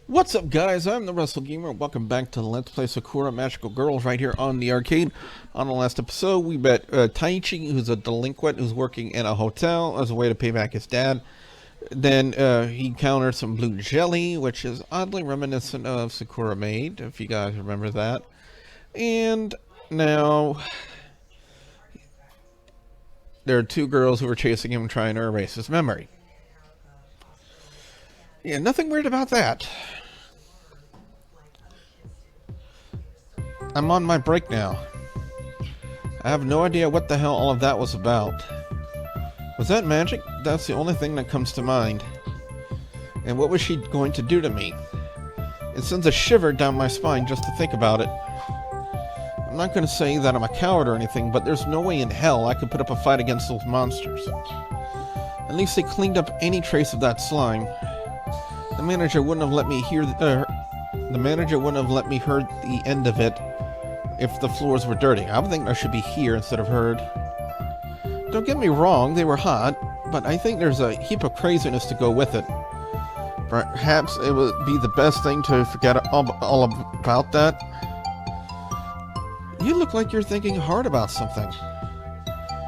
What's up, guys? I'm the Wrestlegamer. Welcome back to Let's Play Sakura Magical Girls right here on the arcade. On the last episode, we met Taichi, who's a delinquent who's working in a hotel as a way to pay back his dad. Then he encountered some blue jelly, which is oddly reminiscent of Sakura Maid, if you guys remember that. And now there are two girls who are chasing him trying to erase his memory. Yeah, nothing weird about that. I'm on my break now. I have no idea what the hell all of that was about. Was that magic? That's the only thing that comes to mind. And what was she going to do to me? It sends a shiver down my spine just to think about it. I'm not going to say that I'm a coward or anything, but there's no way in hell I could put up a fight against those monsters. At least they cleaned up any trace of that slime. The manager wouldn't have let me hear the end of it if the floors were dirty. I would think I should be here instead of heard. Don't get me wrong, they were hot, but I think there's a heap of craziness to go with it. Perhaps it would be the best thing to forget all about that. You look like you're thinking hard about something.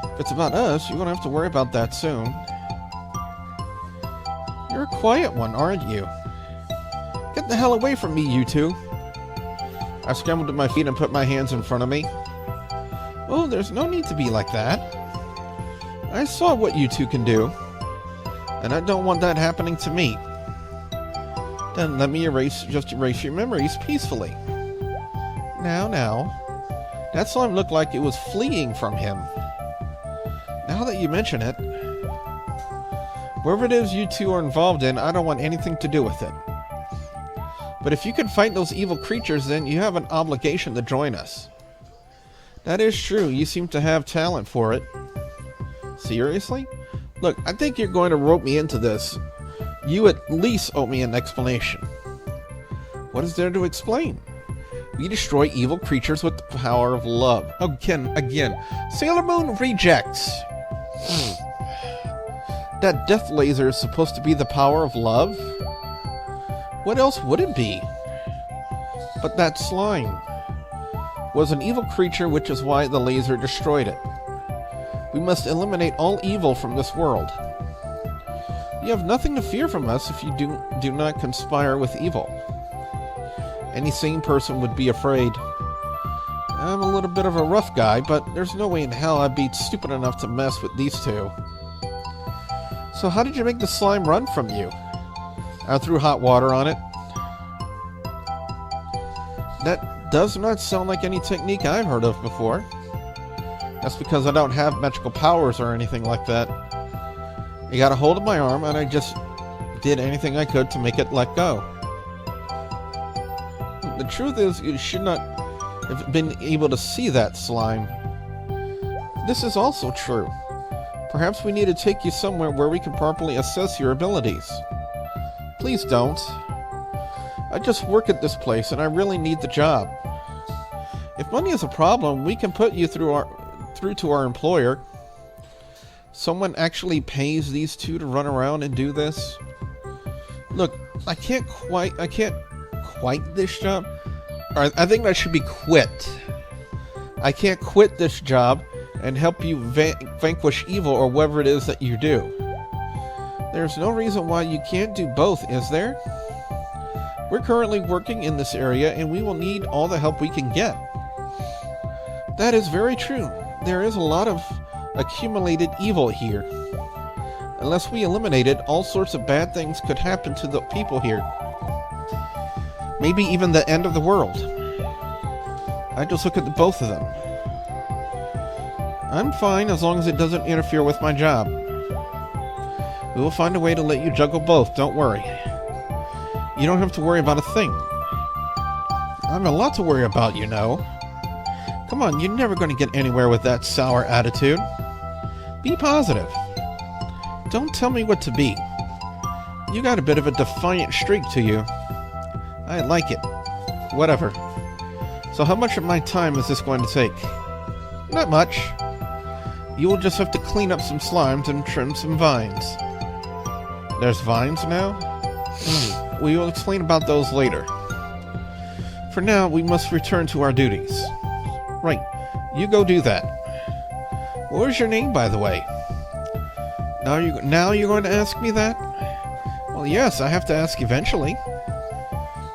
If it's about us, you won't have to worry about that soon. You're a quiet one, aren't you? Get the hell away from me, you two. I scrambled to my feet and put my hands in front of me. Oh, there's no need to be like that. I saw what you two can do, and I don't want that happening to me. Then let me just erase your memories peacefully. Now. That slime looked like it was fleeing from him. Now that you mention it, whatever it is you two are involved in, I don't want anything to do with it. But if you can fight those evil creatures, then you have an obligation to join us. That is true. You seem to have talent for it. Seriously? Look, I think you're going to rope me into this. You at least owe me an explanation. What is there to explain? We destroy evil creatures with the power of love. Again. Sailor Moon rejects. That death laser is supposed to be the power of love? What else would it be? But that slime was an evil creature, which is why the laser destroyed it. We must eliminate all evil from this world. You have nothing to fear from us if you do not conspire with evil. Any sane person would be afraid. I'm a little bit of a rough guy, but there's no way in hell I'd be stupid enough to mess with these two. So how did you make the slime run from you? I threw hot water on it. That does not sound like any technique I've heard of before. That's because I don't have magical powers or anything like that. You got a hold of my arm and I just did anything I could to make it let go. The truth is, you should not have been able to see that slime. This is also true. Perhaps we need to take you somewhere where we can properly assess your abilities. Please don't. I just work at this place and I really need the job. If money is a problem, we can put you through to our employer. Someone actually pays these two to run around and do this? Look, I can't quite this job. Or I think that should be quit. I can't quit this job and help you vanquish evil or whatever it is that you do. There's no reason why you can't do both, is there? We're currently working in this area and we will need all the help we can get. That is very true. There is a lot of accumulated evil here. Unless we eliminate it, all sorts of bad things could happen to the people here. Maybe even the end of the world. I just look at both of them. I'm fine as long as it doesn't interfere with my job. We will find a way to let you juggle both, don't worry. You don't have to worry about a thing. I have a lot to worry about, you know. Come on, you're never going to get anywhere with that sour attitude. Be positive. Don't tell me what to be. You got a bit of a defiant streak to you. I like it. Whatever. So how much of my time is this going to take? Not much. You will just have to clean up some slimes and trim some vines. There's vines now? we will explain about those later. For now, we must return to our duties. Right, you go do that. What was your name, by the way? Now you're going to ask me that? Well, yes, I have to ask eventually.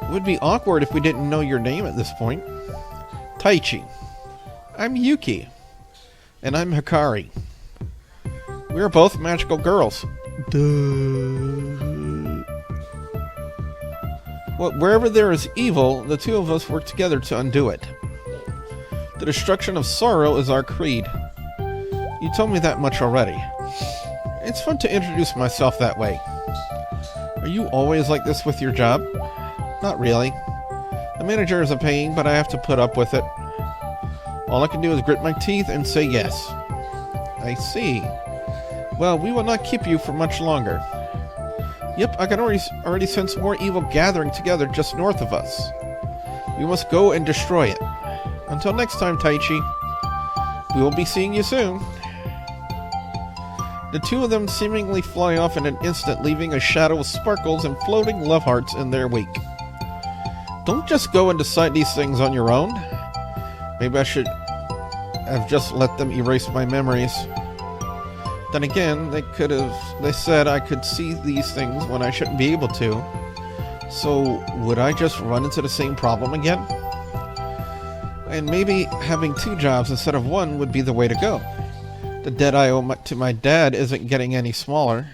It would be awkward if we didn't know your name at this point. Taichi. I'm Yuki. And I'm Hikari. We are both magical girls. Duh. Well, wherever there is evil, the two of us work together to undo it. The destruction of sorrow is our creed. You told me that much already. It's fun to introduce myself that way. Are you always like this with your job? Not really. The manager is a pain, but I have to put up with it. All I can do is grit my teeth and say yes. I see. Well, we will not keep you for much longer. Yep, I can already sense more evil gathering together just north of us. We must go and destroy it. Until next time, Taichi. We will be seeing you soon. The two of them seemingly fly off in an instant, leaving a shadow of sparkles and floating love hearts in their wake. Don't just go and decide these things on your own. Maybe I should have just let them erase my memories. Then again, they said I could see these things when I shouldn't be able to. So, would I just run into the same problem again? And maybe having two jobs instead of one would be the way to go. The debt I owe to my dad isn't getting any smaller.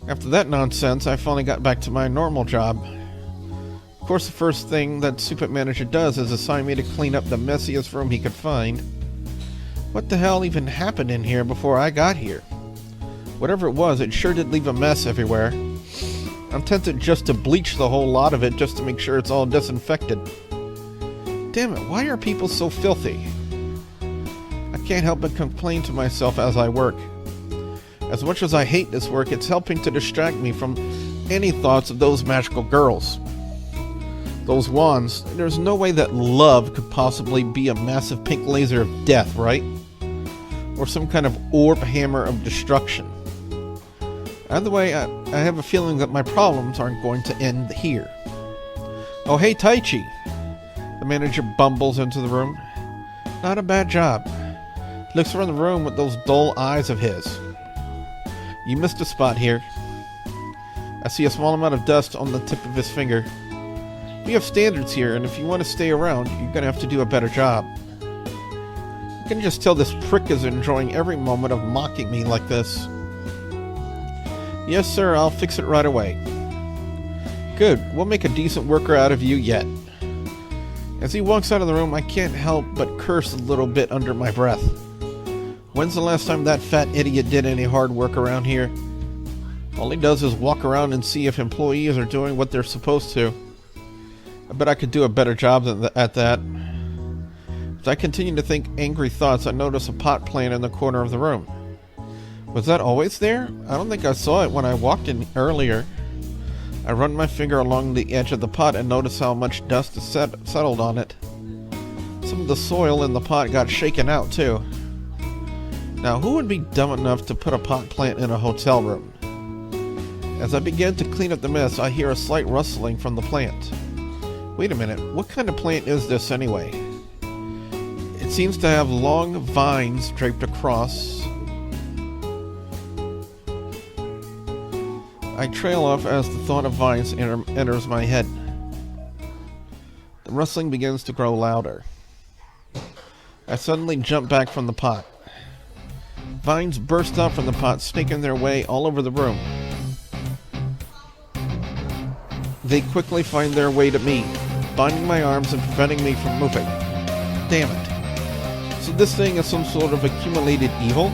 After that nonsense, I finally got back to my normal job. Of course, the first thing that stupid manager does is assign me to clean up the messiest room he could find. What the hell even happened in here before I got here? Whatever it was, it sure did leave a mess everywhere. I'm tempted just to bleach the whole lot of it just to make sure it's all disinfected. Damn it, why are people so filthy? I can't help but complain to myself as I work. As much as I hate this work, it's helping to distract me from any thoughts of those magical girls. Those wands, there's no way that love could possibly be a massive pink laser of death, right? Or some kind of orb hammer of destruction. Either way, I have a feeling that my problems aren't going to end here. Oh, hey, Taichi. The manager bumbles into the room. Not a bad job. He looks around the room with those dull eyes of his. You missed a spot here. I see a small amount of dust on the tip of his finger. We have standards here, and if you want to stay around, you're gonna have to do a better job. You can just tell this prick is enjoying every moment of mocking me like this. Yes, sir, I'll fix it right away. Good, we'll make a decent worker out of you yet. As he walks out of the room, I can't help but curse a little bit under my breath. When's the last time that fat idiot did any hard work around here? All he does is walk around and see if employees are doing what they're supposed to. I bet I could do a better job at that. As I continue to think angry thoughts, I notice a pot plant in the corner of the room. Was that always there? I don't think I saw it when I walked in earlier. I run my finger along the edge of the pot and notice how much dust is settled on it. Some of the soil in the pot got shaken out too. Now, who would be dumb enough to put a pot plant in a hotel room? As I begin to clean up the mess, I hear a slight rustling from the plant. Wait a minute, what kind of plant is this anyway? It seems to have long vines draped across. I trail off as the thought of vines enters my head. The rustling begins to grow louder. I suddenly jump back from the pot. Vines burst out from the pot, snaking their way all over the room. They quickly find their way to me, binding my arms and preventing me from moving. Damn it. So this thing is some sort of accumulated evil?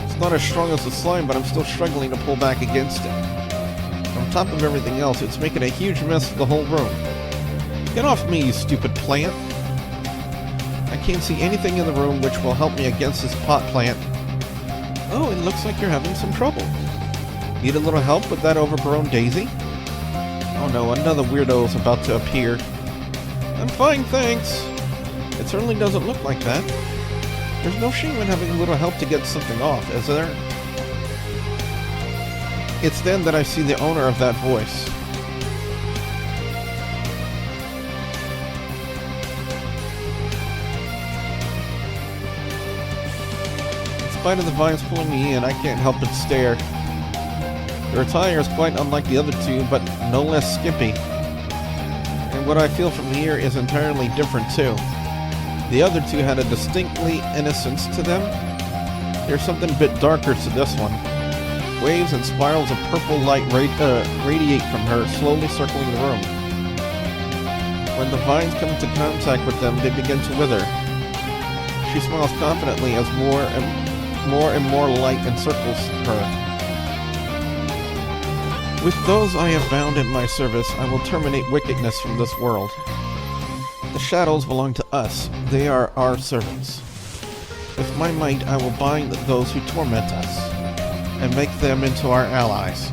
It's not as strong as the slime, but I'm still struggling to pull back against it. On top of everything else, it's making a huge mess of the whole room. Get off me, you stupid plant! I can't see anything in the room which will help me against this pot plant. Oh, it looks like you're having some trouble. Need a little help with that overgrown daisy? Oh no, another weirdo is about to appear. I'm fine, thanks. It certainly doesn't look like that. There's no shame in having a little help to get something off, is there? It's then that I see the owner of that voice. In spite of the vines pulling me in, I can't help but stare. Their attire is quite unlike the other two, but no less skimpy. And what I feel from here is entirely different too. The other two had a distinctly innocence to them. There's something a bit darker to this one. Waves and spirals of purple light radiate from her, slowly circling the room. When the vines come into contact with them, they begin to wither. She smiles confidently as more and more light encircles her. With those I have bound in my service, I will terminate wickedness from this world. The shadows belong to us. They are our servants. With my might, I will bind those who torment us, and make them into our allies.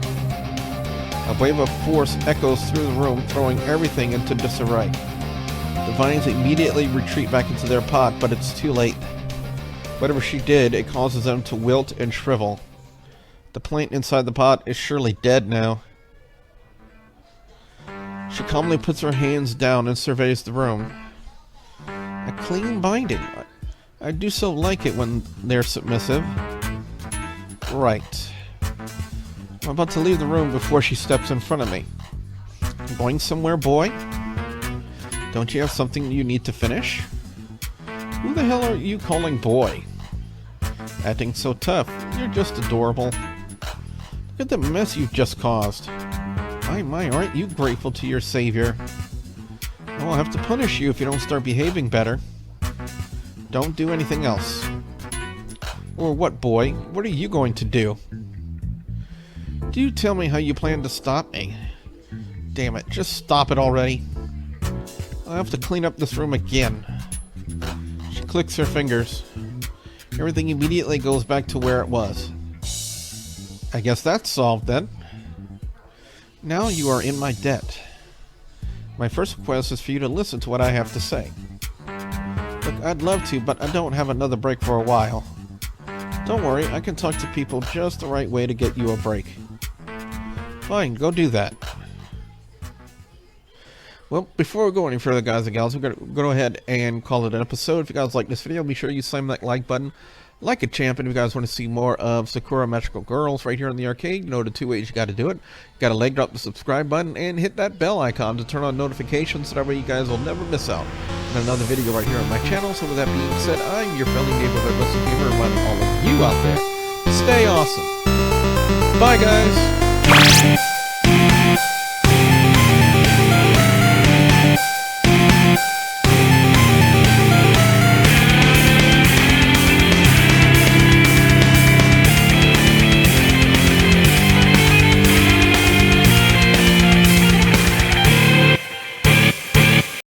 A wave of force echoes through the room, throwing everything into disarray. The vines immediately retreat back into their pot, but it's too late. Whatever she did, it causes them to wilt and shrivel. The plant inside the pot is surely dead now. She calmly puts her hands down and surveys the room. A clean binding. I do so like it when they're submissive. Right. I'm about to leave the room before she steps in front of me. Going somewhere, boy? Don't you have something you need to finish? Who the hell are you calling boy? Acting so tough. You're just adorable. Look at the mess you've just caused. My, aren't you grateful to your savior? I'll have to punish you if you don't start behaving better. Don't do anything else. Or what, boy? What are you going to do? Do you tell me how you plan to stop me? Damn it, just stop it already. I'll have to clean up this room again. She clicks her fingers. Everything immediately goes back to where it was. I guess that's solved then. Now you are in my debt. My first request is for you to listen to what I have to say. Look, I'd love to, but I don't have another break for a while. Don't worry, I can talk to people just the right way to get you a break. Fine, go do that. Well, before we go any further, guys and gals, we're going to go ahead and call it an episode. If you guys like this video, be sure you slam that like button. Like a champ, and if you guys want to see more of Sakura Magical Girls right here in the arcade, you know the two ways you got to do it. You got to leg drop the subscribe button and hit that bell icon to turn on notifications so that way you guys will never miss out on another video right here on my channel. So with that being said, I'm your friendly neighborhood Wrestlegamer, reminding all of you out there, stay awesome. Bye, guys.